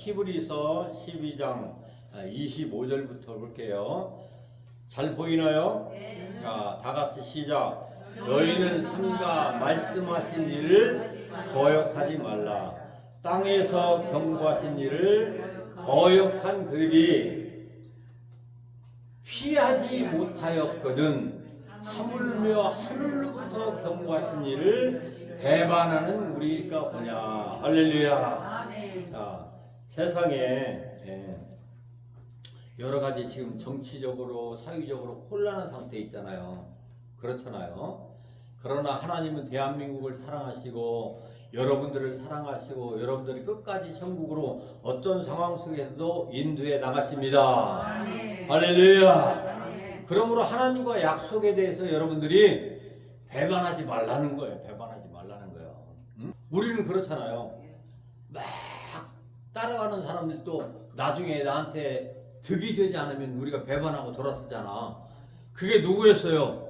히브리서 12장 25절부터 볼게요. 잘 보이나요? 네. 자, 다 같이 시작. 너희는 승가 말씀하신 일을 거역하지 말라. 땅에서 경고하신 일을 거역한 그들이 피하지 못하였거든. 하물며 하늘로부터 경고하신 일을 배반하는 우리가 보냐. 할렐루야. 자, 세상에 여러 가지 지금 정치적으로 사회적으로 혼란한 상태에 있잖아요. 그렇잖아요. 그러나 하나님은 대한민국을 사랑하시고 여러분들을 사랑하시고 여러분들이 끝까지 천국으로 어떤 상황 속에서도 인도해 나가십니다. 할렐루야. 그러므로 하나님과 약속에 대해서 여러분들이 배반하지 말라는 거예요. 배반하지 말라는 거예요. 응? 우리는 그렇잖아요. 막 따라가는 사람들도 나중에 나한테 득이 되지 않으면 우리가 배반하고 돌아서잖아. 그게 누구였어요?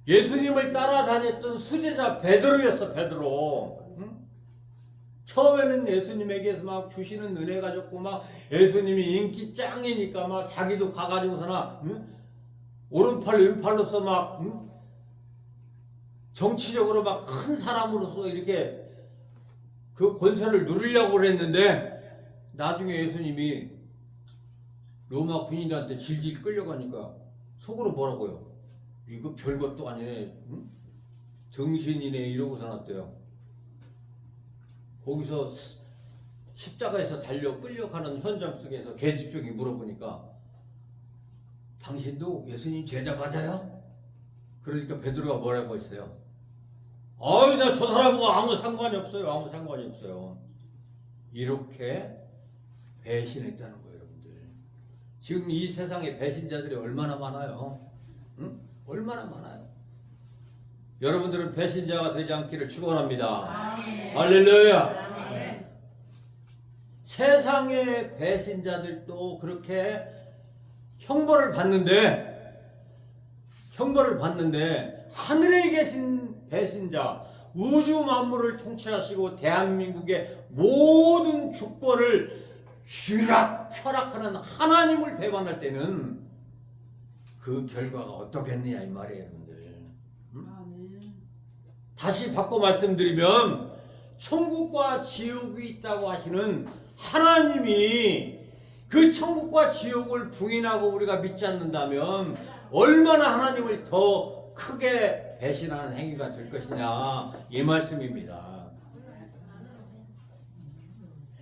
예수님을 따라다녔던 수제자 베드로였어. 베드로. 응? 처음에는 예수님에게서 막 주시는 은혜가 좋고 막 예수님이 인기 짱이니까 막 자기도 가가지고서나 응? 오른팔 왼팔로서 막 응? 정치적으로 막 큰 사람으로서 이렇게 그 권세를 누리려고 그랬는데 나중에 예수님이 로마 군인들한테 질질 끌려가니까 속으로 뭐라고요? 이거 별것도 아니네. 응? 등신이네 이러고서 놨대요. 거기서 십자가에서 달려 끌려가는 현장 속에서 계집종이 물어보니까 당신도 예수님 제자 맞아요? 그러니까 베드로가 뭐라고 했어요? 아유 나 저 사람하고 아무 상관이 없어요. 아무 상관이 없어요. 이렇게 배신했다는 거예요. 지금 이 세상에 배신자들이 얼마나 많아요? 응? 얼마나 많아요? 여러분들은 배신자가 되지 않기를 축원합니다. 할렐루야. 세상의 배신자들도 그렇게 형벌을 받는데 하늘에 계신 배신자, 우주 만물을 통치하시고 대한민국의 모든 주권을 쥐락펴락하는 하나님을 배반할 때는 그 결과가 어떻겠느냐 이 말이에요, 여러분들. 응? 다시 바꿔 말씀드리면 천국과 지옥이 있다고 하시는 하나님이 그 천국과 지옥을 부인하고 우리가 믿지 않는다면 얼마나 하나님을 더 크게 배신하는 행위가 될 것이냐 이 말씀입니다.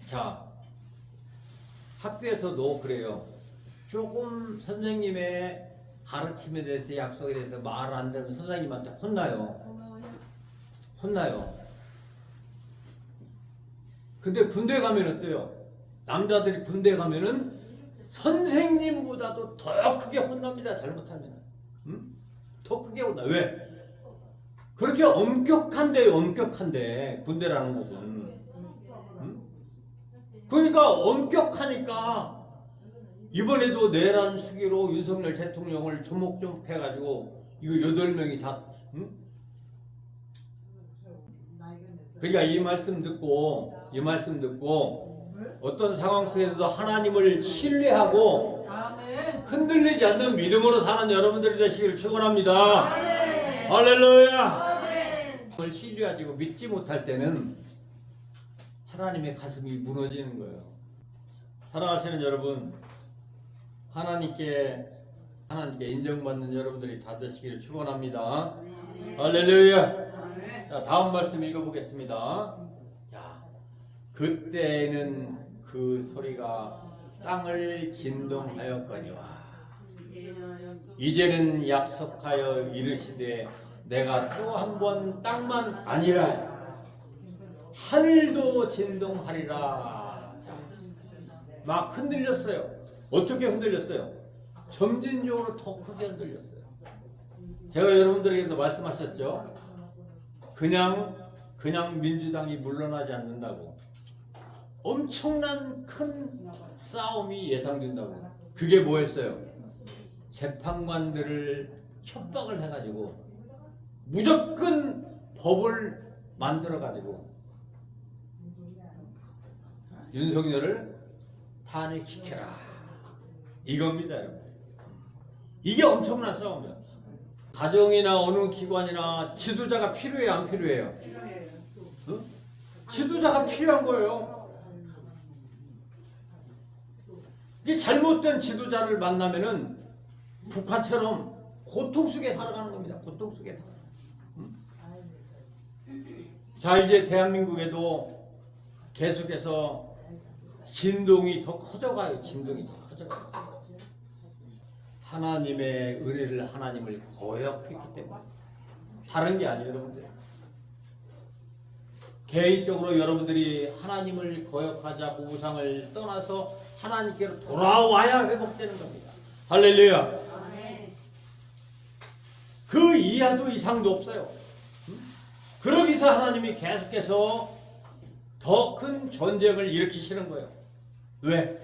자, 학교에서도 그래요. 조금 선생님의 가르침에 대해서 약속에 대해서 말 안 되면 선생님한테 혼나요. 근데 군대 가면 어때요? 남자들이 군대 가면은 선생님보다도 더 크게 혼납니다. 잘못하면. 응? 더 크게 혼나. 왜? 그렇게 엄격한데 군대라는 곳은. 그러니까 엄격하니까 이번에도 내란 수기로 윤석열 대통령을 주목좀 해가지고 이거 8명이 다 응? 그러니까 이 말씀 듣고 어떤 상황 속에서도 하나님을 신뢰하고 흔들리지 않는 믿음으로 사는 여러분들이 되시길 축원합니다. 할렐루야. 그걸 신뢰하고 믿지 못할 때는 하나님의 가슴이 무너지는 거예요. 사랑하시는 여러분, 하나님께 인정받는 여러분들이 다 되시기를 축원합니다. 할렐루야. 자, 다음 말씀 읽어보겠습니다. 자, 그때는 그 소리가 땅을 진동하였거니와 이제는 약속하여 이르시되 내가 또 한 번 땅만 아니라 하늘도 진동하리라. 자, 막 흔들렸어요. 어떻게 흔들렸어요? 점진적으로 더 크게 흔들렸어요. 제가 여러분들에게도 말씀하셨죠? 그냥 민주당이 물러나지 않는다고. 엄청난 큰 싸움이 예상된다고. 그게 뭐였어요? 재판관들을 협박을 해가지고 무조건 법을 만들어가지고 윤석열을 탄핵시켜라. 이겁니다, 여러분. 이게 엄청난 싸움이야. 가정이나 어느 기관이나 지도자가 필요해요, 안 필요해요? 어? 지도자가 필요한 거예요. 이게 잘못된 지도자를 만나면은 북한처럼 고통 속에 살아가는 겁니다. 고통 속에 살아가는. 자, 이제 대한민국에도 계속해서 진동이 더 커져가요. 진동이 더 커져가요. 하나님의 은혜를, 하나님을 거역했기 때문에. 다른 게 아니에요, 여러분들. 개인적으로 여러분들이 하나님을 거역하자고 우상을 떠나서 하나님께로 돌아와야 회복되는 겁니다. 할렐루야. 그 이하도 이상도 없어요. 그러기 위해서 하나님이 계속해서 더 큰 전쟁을 일으키시는 거예요. 왜?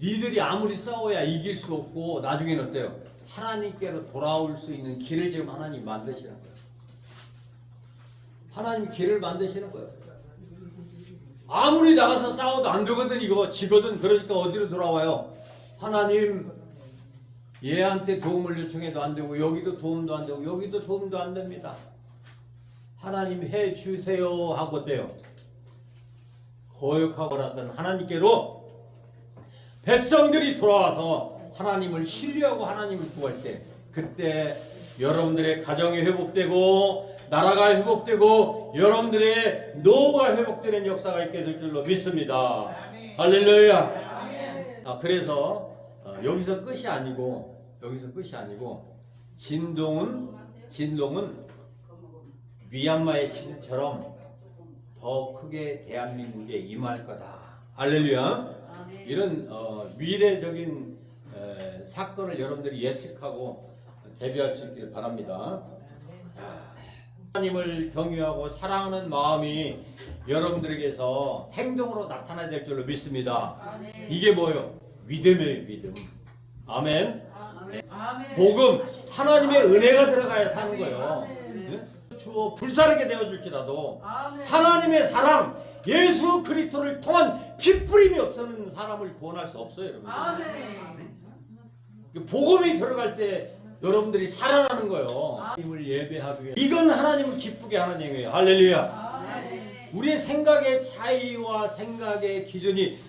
니들이 아무리 싸워야 이길 수 없고 나중에는 어때요? 하나님께로 돌아올 수 있는 길을 지금 하나님이 만드시는 거예요. 하나님 길을 만드시는 거예요. 아무리 나가서 싸워도 안 되거든. 이거 지거든. 그러니까 어디로 돌아와요? 하나님, 얘한테 도움을 요청해도 안 되고 여기도 도움도 안 되고 여기도 도움도 안 됩니다. 하나님 해 주세요 하고 어때요? 거역하고 그랬던 하나님께로 백성들이 돌아와서 하나님을 신뢰하고 하나님을 구할 때, 그때 여러분들의 가정이 회복되고 나라가 회복되고 여러분들의 노후가 회복되는 역사가 있게 될 줄로 믿습니다. 할렐루야. 그래서 여기서 끝이 아니고 진동은 미얀마의 지진처럼 더 크게 대한민국에 임할 거다. 할렐루야. 이런 미래적인 사건을 여러분들이 예측하고 대비할 수 있길 바랍니다. 하나님을 경외하고 사랑하는 마음이 여러분들에게서 행동으로 나타나야 될 줄로 믿습니다. 이게 뭐예요? 믿음이에요, 믿음. 아멘. 복음, 하나님의 은혜가 들어가야 사는 거예요. 주어 불사르게 되어줄지라도 하나님의 사랑, 예수 그리스도를 통한 핏뿌림이 없어는 사람을 구원할 수 없어요, 여러분. 복음이 들어갈 때 여러분들이 살아나는 거예요. 하나님을 예배하기 위해. 이건 하나님을 기쁘게 하는 행위예요. 할렐루야. 우리의 생각의 차이와 생각의 기준이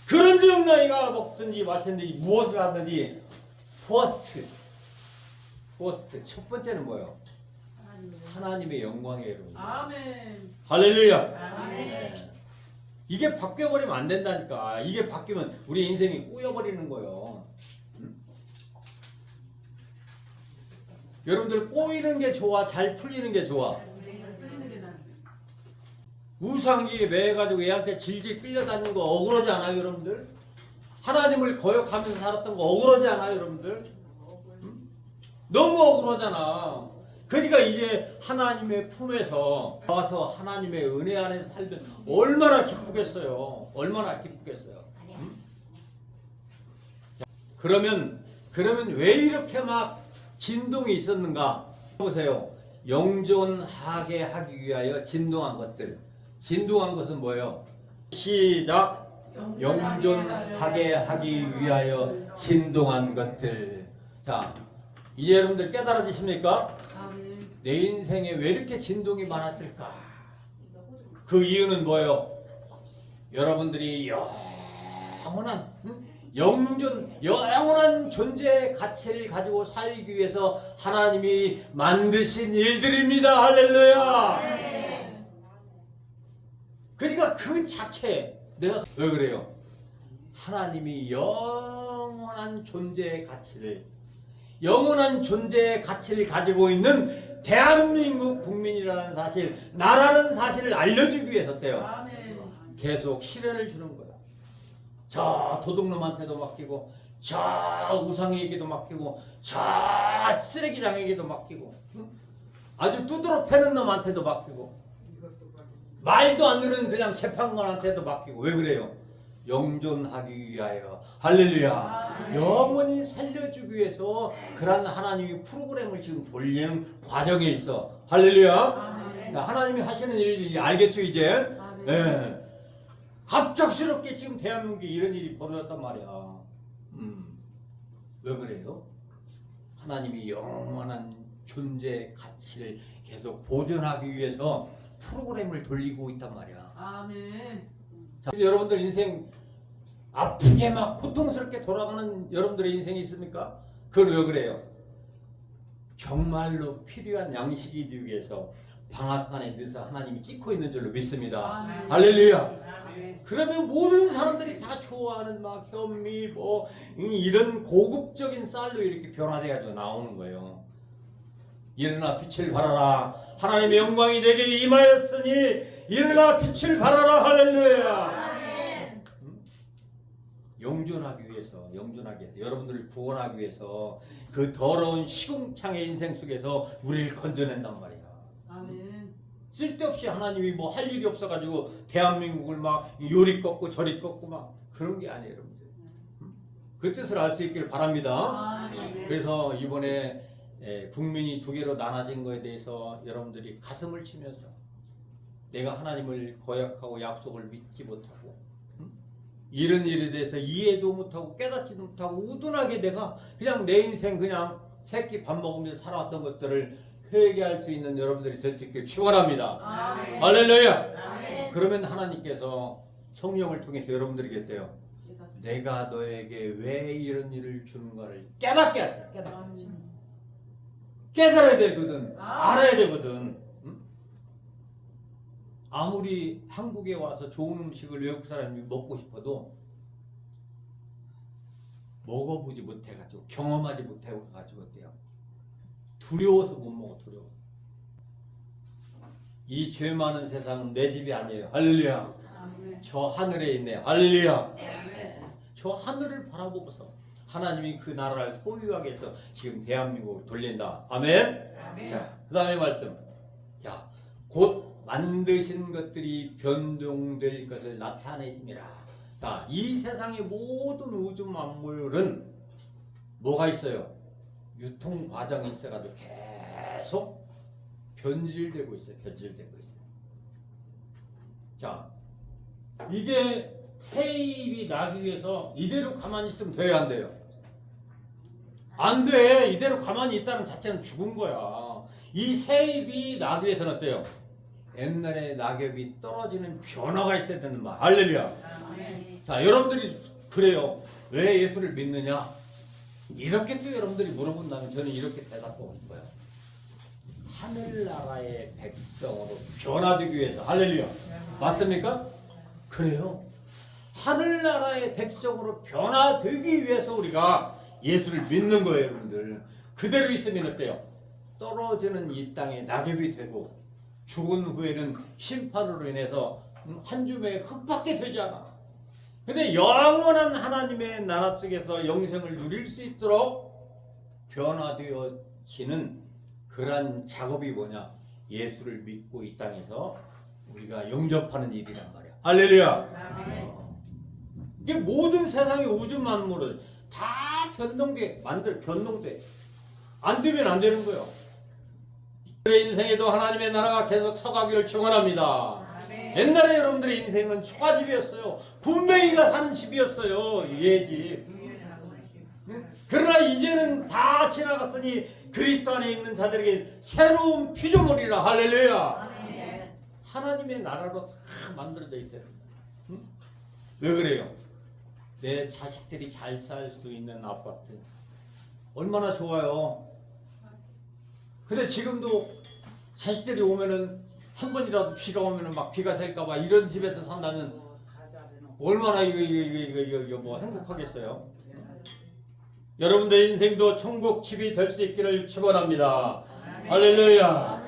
그런즉 너희가 먹든지 마시든지 무엇을 하든지 퍼스트 첫 번째는 뭐예요? 하나님의 영광이에요, 여러분. 아멘. 할렐루야. 아멘. 이게 바뀌어버리면 안 된다니까. 이게 바뀌면 우리 인생이 꼬여버리는 거예요. 여러분들 꼬이는 게 좋아? 잘 풀리는 게 좋아? 우상기에 매해가지고 얘한테 질질 끌려다니는 거 억울하지 않아요, 여러분들? 하나님을 거역하면서 살았던 거 억울하지 않아요, 여러분들? 너무 억울하잖아. 그러니까 이제 하나님의 품에서 와서 하나님의 은혜 안에서 살면 얼마나 기쁘겠어요. 얼마나 기쁘겠어요. 그러면 왜 이렇게 막 진동이 있었는가? 보세요. 영존하게 하기 위하여 진동한 것들. 진동한 것은 뭐예요? 시작. 영존하게 하기 위하여 진동한 것들. 자, 이제 여러분들 깨달아지십니까? 내 인생에 왜 이렇게 진동이 많았을까? 그 이유는 뭐예요? 여러분들이 영원한 영원한 존재의 가치를 가지고 살기 위해서 하나님이 만드신 일들입니다. 할렐루야. 그러니까 그 자체 내가 왜 그래요? 하나님이 영원한 존재의 가치를 가지고 있는 대한민국 국민이라는 사실, 나라는 사실을 알려주기 위해서 어때요? 계속 시련을 주는 거야. 저 도둑놈한테도 맡기고, 저 우상에게도 맡기고, 저 쓰레기장에게도 맡기고, 아주 두드러 패는 놈한테도 맡기고, 말도 안 듣는 그냥 재판관한테도 맡기고. 왜 그래요? 영존하기 위하여. 할렐루야. 영원히 살려주기 위해서 그런 하나님이 프로그램을 지금 돌리는 과정에 있어. 할렐루야. 하나님이 하시는 일이 알겠죠, 이제? 예. 갑작스럽게 지금 대한민국에 이런 일이 벌어졌단 말이야. 왜 그래요? 하나님이 영원한 존재 가치를 계속 보존하기 위해서 프로그램을 돌리고 있단 말이야. 아멘. 자, 여러분들 인생 아프게 막 고통스럽게 돌아가는 여러분들의 인생이 있습니까? 그건 왜 그래요? 정말로 필요한 양식이 되기 위해서 방앗간에 넣어서 하나님이 찍고 있는 줄로 믿습니다. 아멘. 할렐루야. 아멘. 그러면 모든 사람들이 다 좋아하는 막 현미 뭐 이런 고급적인 쌀로 이렇게 변화돼가지고 나오는 거예요. 일어나 빛을 발하라. 하나님의 영광이 내게 임하였으니 일어나 빛을 발하라. 할렐루야. 영존하기 위해서 여러분들을 구원하기 위해서 그 더러운 시궁창의 인생 속에서 우리를 건져낸단 말이야. 아멘. 쓸데없이 하나님이 뭐 할 일이 없어가지고 대한민국을 막 요리 꺾고 저리 꺾고 막 그런 게 아니에요, 여러분들. 그 뜻을 알 수 있기를 바랍니다. 아멘. 그래서 이번에 국민이 두 개로 나눠진 거에 대해서 여러분들이 가슴을 치면서 내가 하나님을 거역하고 약속을 믿지 못하고 이런 일에 대해서 이해도 못하고 깨닫지도 못하고 우둔하게 내가 그냥 내 인생 그냥 새끼 밥 먹으면서 살아왔던 것들을 회개할 수 있는 여러분들이 될 수 있길 축원합니다. 아멘. 할렐루야. 아멘. 그러면 하나님께서 성령을 통해서 여러분들에게 어때요? 내가 너에게 왜 이런 일을 주는가를 깨닫게 하세요. 깨달아야 되거든. 알아야 되거든. 응? 아무리 한국에 와서 좋은 음식을 외국 사람이 먹고 싶어도 먹어보지 못해가지고 경험하지 못해가지고 어때요? 두려워서 못 먹어. 두려워. 이 죄 많은 세상은 내 집이 아니에요. 할렐루야. 아멘. 저 하늘에 있네. 할렐루야. 아멘. 저 하늘을 바라보고서 하나님이 그 나라를 소유하게 해서 지금 대한민국을 돌린다. 아멘. 아멘. 자, 그 다음에 말씀. 자, 곧 만드신 것들이 변동될 것을 나타내심이라. 자, 이 세상의 모든 우주 만물은 뭐가 있어요? 유통 과정이 있어가지고 계속 변질되고 있어요. 변질되고 있어요. 자, 이게 세입이 나기 위해서 이대로 가만히 있으면 돼야 안 돼요? 안 돼. 이대로 가만히 있다는 자체는 죽은 거야. 이 세입이 나기 위해서는 어때요? 옛날에 낙엽이 떨어지는 변화가 있어야 되는 말. 할렐루야. 아멘. 자, 여러분들이 그래요. 왜 예수를 믿느냐? 이렇게 또 여러분들이 물어본다면 저는 이렇게 대답하고 싶어요. 하늘나라의 백성으로 변화되기 위해서. 할렐루야. 맞습니까? 그래요. 하늘나라의 백성으로 변화되기 위해서 우리가 예수를 믿는 거예요, 여러분들. 그대로 있으면 어때요? 떨어지는 이 땅에 낙엽이 되고 죽은 후에는 심판으로 인해서 한 줌의 흙밖에 되지 않아. 근데 영원한 하나님의 나라 속에서 영생을 누릴 수 있도록 변화되어지는 그러한 작업이 뭐냐? 예수를 믿고 이 땅에서 우리가 영접하는 일이란 말이야. 할렐루야. 이게 모든 세상의 우주 만물을 다 변동돼. 안 되면 안 되는 거예요. 우리의 인생에도 하나님의 나라가 계속 서가기를 축원합니다. 옛날에 여러분들의 인생은 초가집이었어요. 군뱅이가 사는 집이었어요. 예집. 그러나 이제는 다 지나갔으니 그리스도 안에 있는 자들에게 새로운 피조물이라. 할렐루야. 하나님의 나라로 다 만들어져 있어요. 응? 왜 그래요? 내 자식들이 잘 살 수 있는 아파트 얼마나 좋아요. 근데 지금도 자식들이 오면은 한 번이라도 비가 오면은 막 비가 셀까봐 이런 집에서 산다면 얼마나 이거 뭐 행복하겠어요. 여러분들 인생도 천국 집이 될 수 있기를 축원합니다. 할렐루야.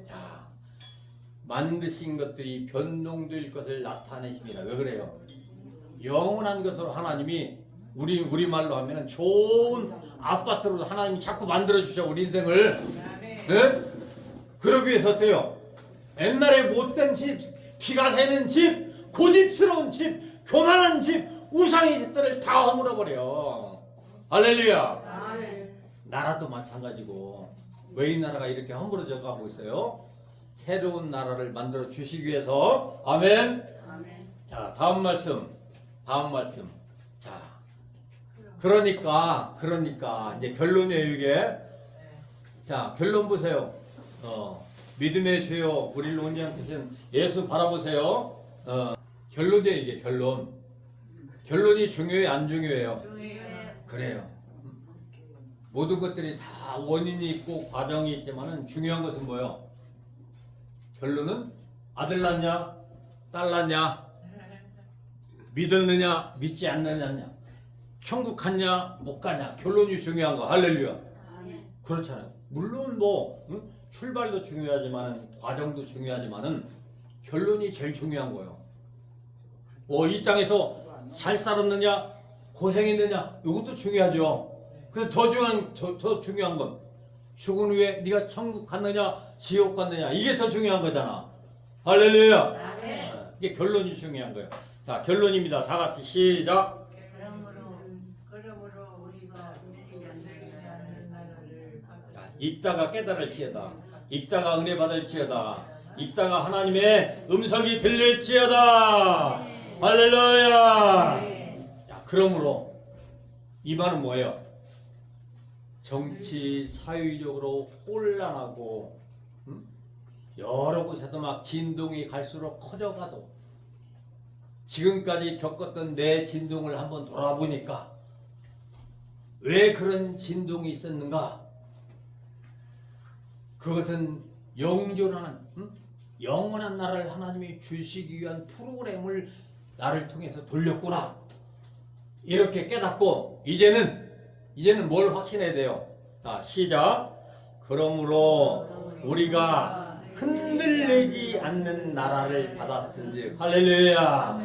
자, 만드신 것들이 변동될 것을 나타내십니다. 왜 그래요? 영원한 것으로 하나님이 우리 말로 하면은 좋은 아파트로 하나님이 자꾸 만들어 주셔 우리 인생을. 네? 그러기 위해서 어때요? 옛날에 못된 집, 피가 새는 집, 고집스러운 집, 교만한 집, 우상의 집들을 다 허물어 버려. 할렐루야. 나라도 마찬가지고 왜 이 나라가 이렇게 허물어져 가고 있어요? 새로운 나라를 만들어 주시기 위해서 아멘. 아멘. 자, 다음 말씀. 자, 그러니까 이제 결론이에요 이게. 자, 결론 보세요. 믿음의 주여 우리를 온전히 하신 예수 바라보세요. 결론이에요 이게 결론. 결론이 중요해요 안 중요해요? 그래요. 모든 것들이 다 원인이 있고 과정이 있지만은 중요한 것은 뭐예요? 결론은 아들 낳냐, 딸 낳냐, 믿었느냐, 믿지 않느냐, 천국 갔냐, 못 가냐. 결론이 중요한 거. 할렐루야. 그렇잖아요. 물론 출발도 중요하지만 과정도 중요하지만은 결론이 제일 중요한 거예요. 이 땅에서 잘 살았느냐, 고생했느냐, 이것도 중요하죠. 근데 더 중요한 건 죽은 후에 네가 천국 갔느냐, 지옥 갔느냐, 이게 더 중요한 거잖아. 할렐루야. 이게 결론이 중요한 거예요. 자, 결론입니다. 다 같이 시작. 그러므로 우리가 믿지 않는 나라를 자, 읽다가 깨달을지어다. 읽다가 은혜 받을지어다. 읽다가 하나님의 음성이 들릴지어다. 할렐루야. 자, 그러므로 이 말은 뭐예요? 정치 사회적으로 혼란하고 여러 곳에서 막 진동이 갈수록 커져가도 지금까지 겪었던 내 진동을 한번 돌아보니까 왜 그런 진동이 있었는가? 그것은 영존하는 영원한 나라를 하나님이 주시기 위한 프로그램을 나를 통해서 돌렸구나. 이렇게 깨닫고 이제는 뭘 확신해야 돼요? 자, 시작. 그러므로 우리가 흔들리지 않는 나라를 받았은즉. 할렐루야.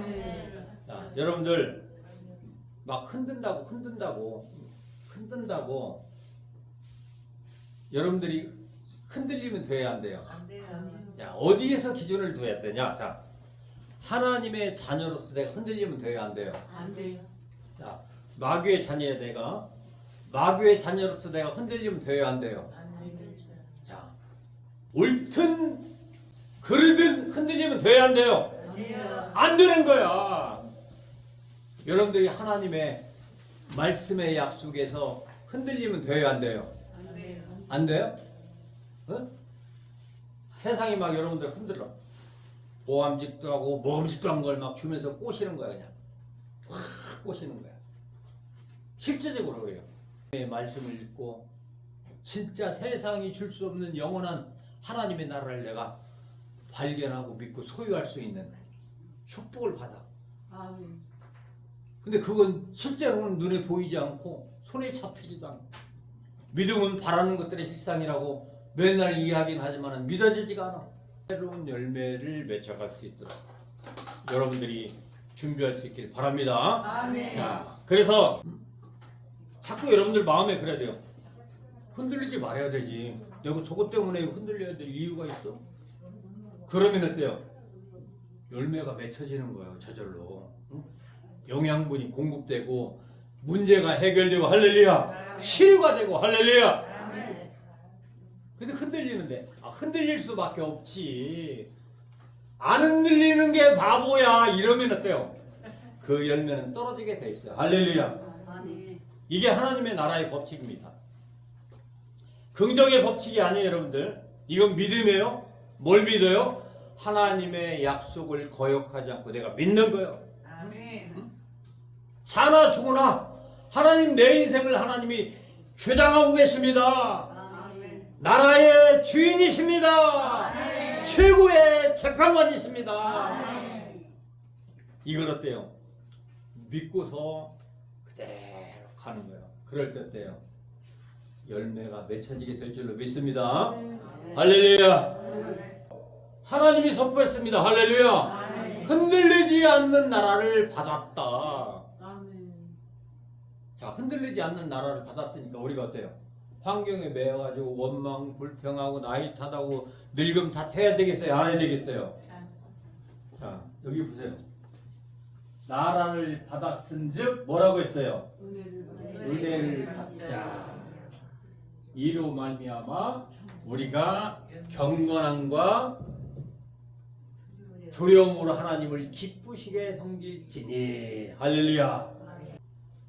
자, 여러분들 막 흔든다고 여러분들이 흔들리면 돼야 안 돼요? 자, 어디에서 기준을 둬야 되냐? 자, 하나님의 자녀로서 내가 흔들리면 돼야 안 돼요? 안 돼요. 자, 마귀의 자녀로서 내가 흔들리면 돼야 안 돼요? 자, 옳든 그르든 흔들리면 돼야 안 돼요? 안 되는 거야. 여러분들이 하나님의 말씀의 약속에서 흔들리면 돼야 안 돼요? 안 돼요? 세상이 막 여러분들 흔들어. 보암직도 하고 모험직도 한 걸 막 주면서 꼬시는 거야. 그냥 확 꼬시는 거야. 실제적으로 그래요. 말씀을 읽고 진짜 세상이 줄 수 없는 영원한 하나님의 나라를 내가 발견하고 믿고 소유할 수 있는 축복을 받아. 근데 그건 실제로는 눈에 보이지 않고 손에 잡히지도 않고 믿음은 바라는 것들의 실상이라고 맨날 이야기는 하지만 믿어지지가 않아. 새로운 열매를 맺어갈 수 있도록 여러분들이 준비할 수 있길 바랍니다. 아멘. 자, 그래서 자꾸 여러분들 마음에 그래야 돼요. 흔들리지 말아야 되지. 내가 저것 때문에 흔들려야 될 이유가 있어? 그러면 어때요? 열매가 맺혀지는 거예요. 저절로. 영양분이 공급되고 문제가 해결되고 할렐루야. 치유가 되고 할렐루야. 근데 흔들리는데 흔들릴 수밖에 없지. 안 흔들리는 게 바보야. 이러면 어때요? 그 열매는 떨어지게 돼 있어요. 할렐루야. 이게 하나님의 나라의 법칙입니다. 긍정의 법칙이 아니에요, 여러분들. 이건 믿음이에요. 뭘 믿어요? 하나님의 약속을 거역하지 않고 내가 믿는 거예요. 사나 죽으나 하나님 내 인생을 하나님이 주장하고 계십니다. 나라의 주인이십니다. 최고의 재판관이십니다. 이걸 어때요? 믿고서 그대로 가는 거예요. 그럴 때 어때요? 열매가 맺혀지게 될 줄로 믿습니다. 할렐루야. 하나님이 선포했습니다. 할렐루야. 흔들리지 않는 나라를 받았다. 자, 흔들리지 않는 나라를 받았으니까 우리가 어때요? 환경에 매여가지고 원망, 불평하고 나이 탓하고 늙음 탓해야 되겠어요? 안 해야 되겠어요? 자, 여기 보세요. 나라를 받았은즉 뭐라고 했어요? 은혜를 받자. 이로 말미암아 우리가 경건함과 두려움으로 하나님을 기쁘시게 섬길지니. 할렐루야.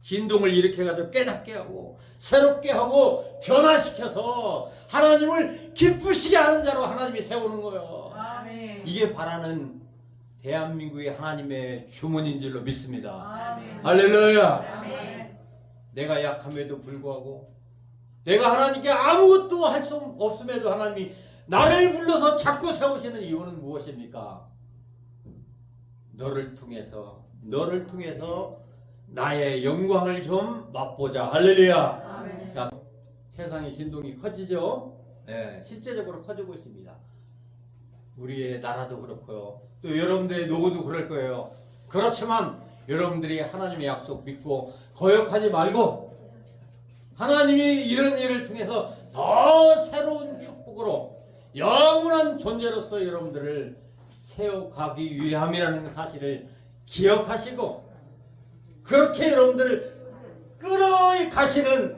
진동을 일으켜가지고 깨닫게 하고 새롭게 하고 변화시켜서 하나님을 기쁘시게 하는 자로 하나님이 세우는 거예요. 아멘. 이게 바라는 대한민국의 하나님의 주문인 줄로 믿습니다. 아멘. 할렐루야. 아멘. 내가 약함에도 불구하고 내가 하나님께 아무것도 할 수 없음에도 하나님이 나를 불러서 자꾸 세우시는 이유는 무엇입니까? 너를 통해서 나의 영광을 좀 맛보자. 할렐루야. 아멘. 자, 세상의 진동이 커지죠? 네, 실제적으로 커지고 있습니다. 우리의 나라도 그렇고요. 또 여러분들의 노고도 그럴 거예요. 그렇지만 여러분들이 하나님의 약속 믿고 거역하지 말고 하나님이 이런 일을 통해서 더 새로운 축복으로 영원한 존재로서 여러분들을 세워가기 위함이라는 사실을 기억하시고 그렇게 여러분들을 끌어이 가시는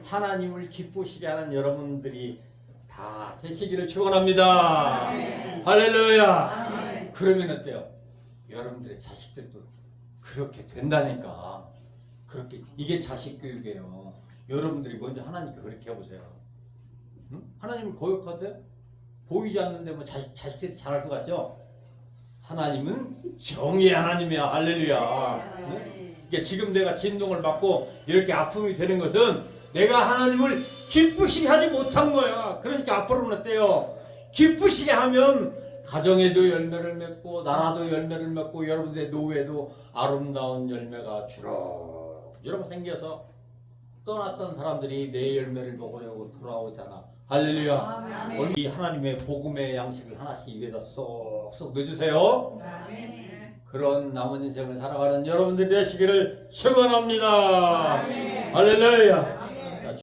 하나님을 기쁘시게 하는 여러분들이 다 되시기를 축원합니다. 할렐루야. 그러면 어때요? 여러분들의 자식들도 그렇게 된다니까. 그렇게 이게 자식 교육이에요. 여러분들이 먼저 하나님께 그렇게 해보세요. 응? 하나님을 거역하되 보이지 않는데 뭐 자식들이 잘할 것 같죠? 하나님은 정의의 하나님이야. 할렐루야. 응? 그러니까 지금 내가 진동을 받고 이렇게 아픔이 되는 것은 내가 하나님을 기쁘시게 하지 못한 거야. 그러니까 앞으로는 어때요? 기쁘시게 하면 가정에도 열매를 맺고 나라도 열매를 맺고 여러분들의 노후에도 아름다운 열매가 주렁주렁 생겨서 떠났던 사람들이 내 열매를 먹으려고 돌아오잖아. 할렐루야. 아멘. 오늘 이 하나님의 복음의 양식을 하나씩 입에다 쏙쏙 넣어주세요. 아멘. 그런 남은 인생을 살아가는 여러분들 되시기를 축원합니다. 아멘. 할렐루야.